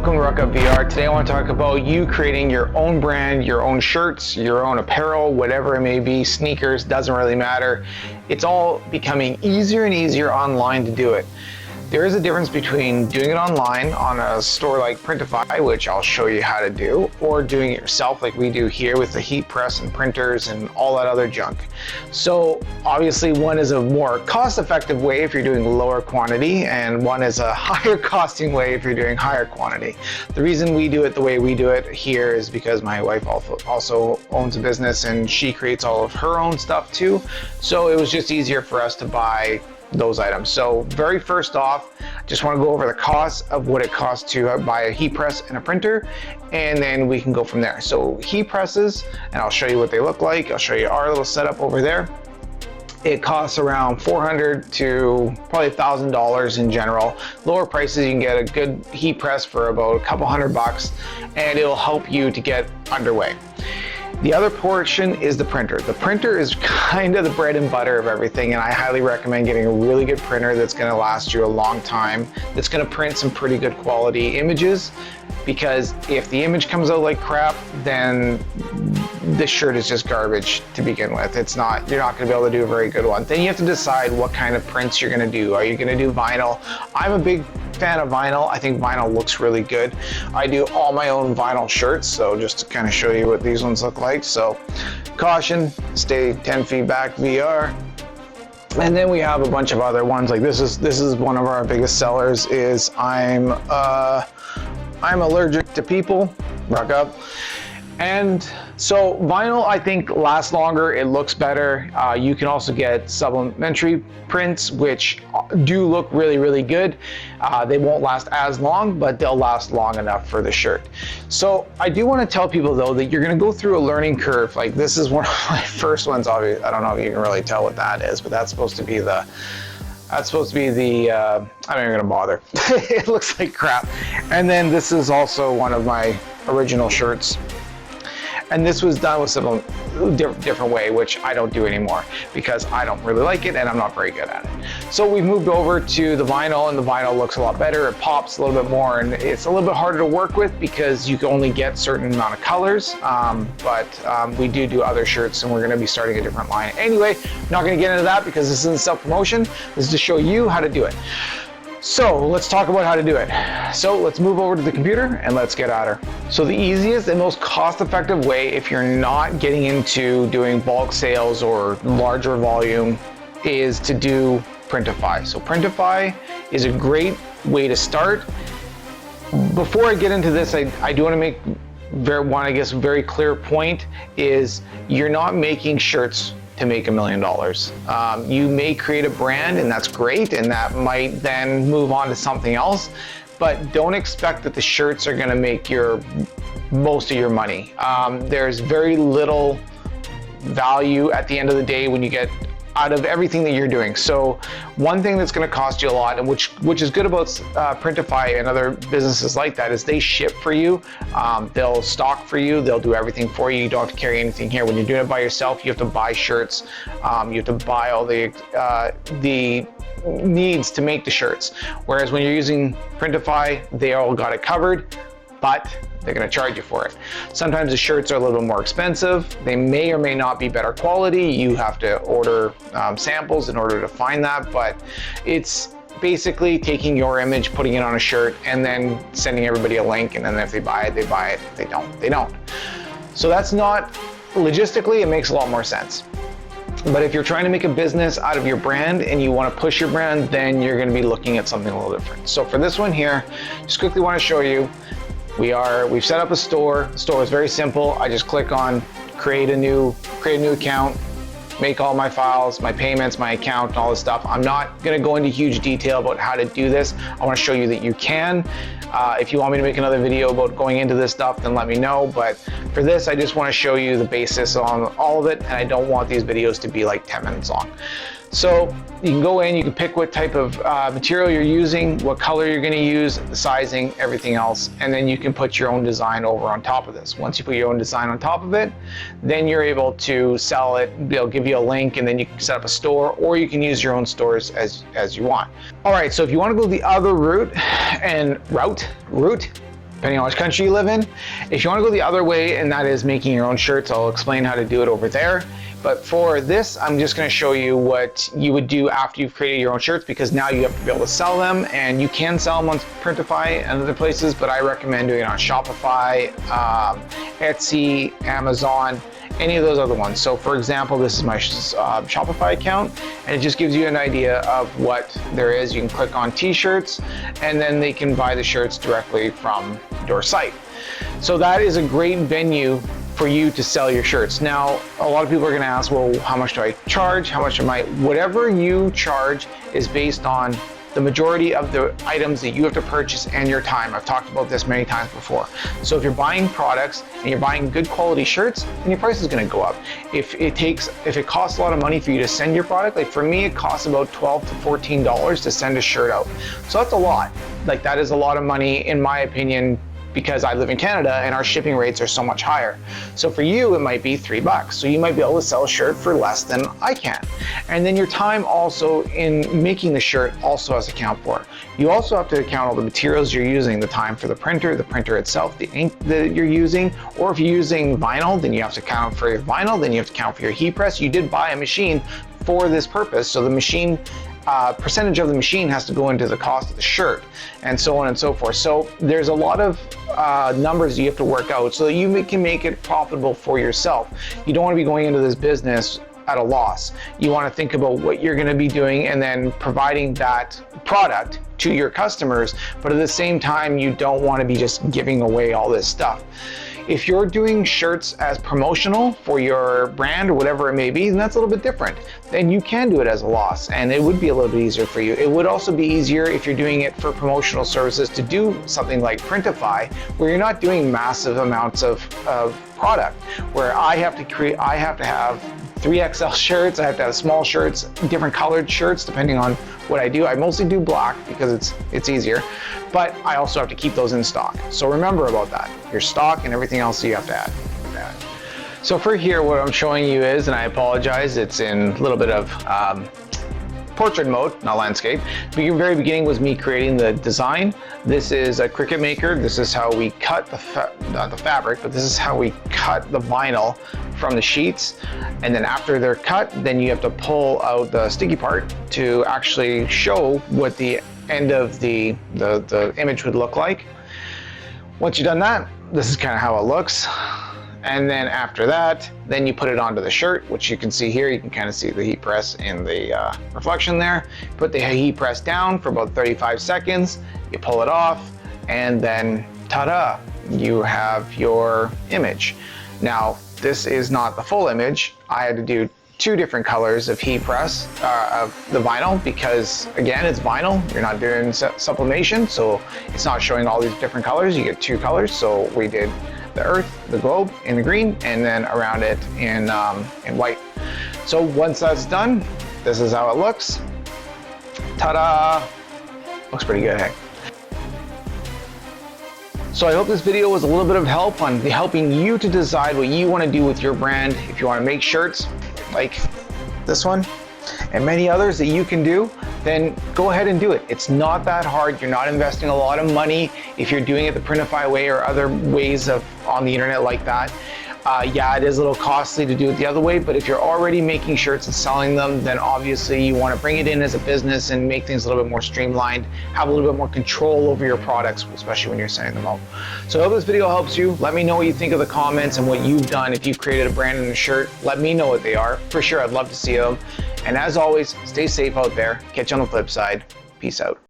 welcome to Rockup VR. Today I want to talk about you creating your own brand, your own shirts, your own apparel, whatever it may be, sneakers, doesn't really matter. It's all becoming easier and easier online to do it. There is a difference between doing it online on a store like Printify, which I'll show you how to do, or doing it yourself like we do here with the heat press and printers and all that other junk. So obviously one is a more cost-effective way if you're doing lower quantity, and one is a higher costing way if you're doing higher quantity. The reason we do it the way we do it here is because my wife also owns a business and she creates all of her own stuff too. So it was just easier for us to buy those items. So very first off, just want to go over the cost of what it costs to buy a heat press and a printer, and then we can go from there. So heat presses, and I'll show you what they look like. I'll show you our little setup over there. It costs around $400 to probably $1,000 in general. Lower prices, you can get a good heat press for about a couple $100, and it'll help you to get underway. The other portion is the printer. The printer is kind of the bread and butter of everything, and I highly recommend getting a really good printer that's going to last you a long time, that's going to print some pretty good quality images, because if the image comes out like crap, then the shirt is just garbage to begin with. You're not going to be able to do a very good one. Then you have to decide what kind of prints you're going to do. Are you going to do vinyl? I'm a big fan of vinyl. I think vinyl looks really good. I do all my own vinyl shirts, so just to kind of show you what these ones look like. So caution, stay 10 feet back VR. And then we have a bunch of other ones. Like this is one of our biggest sellers. Is I'm allergic to people. Rock up. And so vinyl, I think, lasts longer. It looks better. You can also get supplementary prints, which do look really, really good. They won't last as long, but they'll last long enough for the shirt. So I do want to tell people though that you're going to go through a learning curve. Like this is one of my first ones. Obviously, I don't know if you can really tell what that is, but that's supposed to be the. I'm not even gonna bother. It looks like crap. And then this is also one of my original shirts. And this was done with some different way, which I don't do anymore because I don't really like it and I'm not very good at it. So we moved over to the vinyl, and the vinyl looks a lot better. It pops a little bit more, and it's a little bit harder to work with because you can only get a certain amount of colors. But we do other shirts, and we're gonna be starting a different line. Anyway, not gonna get into that because this isn't self-promotion. This is to show you how to do it. So let's talk about how to do it. So let's move over to the computer and let's get at her. So the easiest and most cost-effective way, if you're not getting into doing bulk sales or larger volume, is to do Printify. So Printify is a great way to start. Before I get into this, I do want to make a very clear point is you're not making shirts to make $1 million. You may create a brand, and that's great, and that might then move on to something else, but don't expect that the shirts are gonna make most of your money. There's very little value at the end of the day when you get out of everything that you're doing. So one thing that's going to cost you a lot, and which is good about Printify and other businesses like that, is they ship for you. They'll stock for you. They'll do everything for you. You don't have to carry anything here. When you're doing it by yourself, you have to buy shirts. You have to buy all the needs to make the shirts. Whereas when you're using Printify, they all got it covered, but they're going to charge you for it. Sometimes the shirts are a little bit more expensive. They may or may not be better quality. You have to order samples in order to find that, but it's basically taking your image, putting it on a shirt, and then sending everybody a link, and then if they buy it, they buy it. If they don't, they don't. So that's not, logistically, it makes a lot more sense. But if you're trying to make a business out of your brand and you want to push your brand, then you're going to be looking at something a little different. So for this one here, just quickly want to show you, we've set up a store. The store is very simple. I just click on create a new account, make all my files, my payments, my account, and all this stuff. I'm not going to go into huge detail about how to do this. I want to show you that you can. If you want me to make another video about going into this stuff, then let me know. But for this, I just want to show you the basis on all of it, and I don't want these videos to be like 10 minutes long. So you can go in, you can pick what type of material you're using, what color you're going to use, the sizing, everything else, and then you can put your own design over on top of this. Once you put your own design on top of it, then you're able to sell it. They'll give you a link, and then you can set up a store, or you can use your own stores as you want. All right, so if you want to go the other route, depending on which country you live in. If you want to go the other way, and that is making your own shirts, I'll explain how to do it over there. But for this, I'm just going to show you what you would do after you've created your own shirts, because now you have to be able to sell them, and you can sell them on Printify and other places, but I recommend doing it on Shopify, Etsy, Amazon, any of those other ones. So for example, this is my Shopify account, and it just gives you an idea of what there is. You can click on t-shirts, and then they can buy the shirts directly from your site. So that is a great venue for you to sell your shirts. Now, a lot of people are gonna ask, well, how much do I charge? How much am I? Whatever you charge is based on the majority of the items that you have to purchase and your time. I've talked about this many times before. So if you're buying products and you're buying good quality shirts, then your price is gonna go up. If it costs a lot of money for you to send your product, like for me, it costs about $12 to $14 to send a shirt out. So that's a lot. Like that is a lot of money, in my opinion, because I live in Canada and our shipping rates are so much higher. So for you, it might be $3. So you might be able to sell a shirt for less than I can. And then your time also in making the shirt also has to account for. You also have to account all the materials you're using, the time for the printer itself, the ink that you're using, or if you're using vinyl, then you have to account for your vinyl, then you have to account for your heat press. You did buy a machine for this purpose, so the machine percentage of the machine has to go into the cost of the shirt, and so on and so forth. So there's a lot of numbers you have to work out so that you can make it profitable for yourself. You don't want to be going into this business at a loss. You want to think about what you're going to be doing and then providing that product to your customers, but at the same time, you don't want to be just giving away all this stuff. If you're doing shirts as promotional for your brand or whatever it may be, then that's a little bit different. Then you can do it as a loss, and it would be a little bit easier for you. It would also be easier if you're doing it for promotional services to do something like Printify, where you're not doing massive amounts of product, where I have to have 3XL shirts, I have to have small shirts, different colored shirts, depending on what I do. I mostly do black because it's easier, but I also have to keep those in stock. So remember about that, your stock and everything else you have to add. So for here, what I'm showing you is, and I apologize, it's in a little bit of portrait mode, not landscape. The very beginning was me creating the design. This is a Cricut Maker. This is how we cut not the fabric, but this is how we cut the vinyl from the sheets. And then after they're cut, then you have to pull out the sticky part to actually show what the end of the image would look like. Once you've done that, this is kind of how it looks. And then after that, then you put it onto the shirt, which you can see here. You can kind of see the heat press in the reflection there. Put the heat press down for about 35 seconds. You pull it off, and then ta-da, you have your image. Now, this is not the full image. I had to do 2 different colors of heat press of the vinyl, because again, it's vinyl. You're not doing sublimation, so it's not showing all these different colors. You get 2 colors, so we did the earth, the globe in the green, and then around it in white. So once that's done, this is how it looks. Ta-da! Looks pretty good, hey? So I hope this video was a little bit of help on helping you to decide what you want to do with your brand. If you want to make shirts like this one and many others that you can do, then go ahead and do it. It's not that hard. You're not investing a lot of money if you're doing it the Printify way or other ways on the internet like that. Yeah, it is a little costly to do it the other way, but if you're already making shirts and selling them, then obviously you want to bring it in as a business and make things a little bit more streamlined, have a little bit more control over your products, especially when you're sending them out. So I hope this video helps you. Let me know what you think of the comments and what you've done. If you've created a brand and a shirt, let me know what they are. For sure, I'd love to see them. And as always, stay safe out there. Catch you on the flip side. Peace out.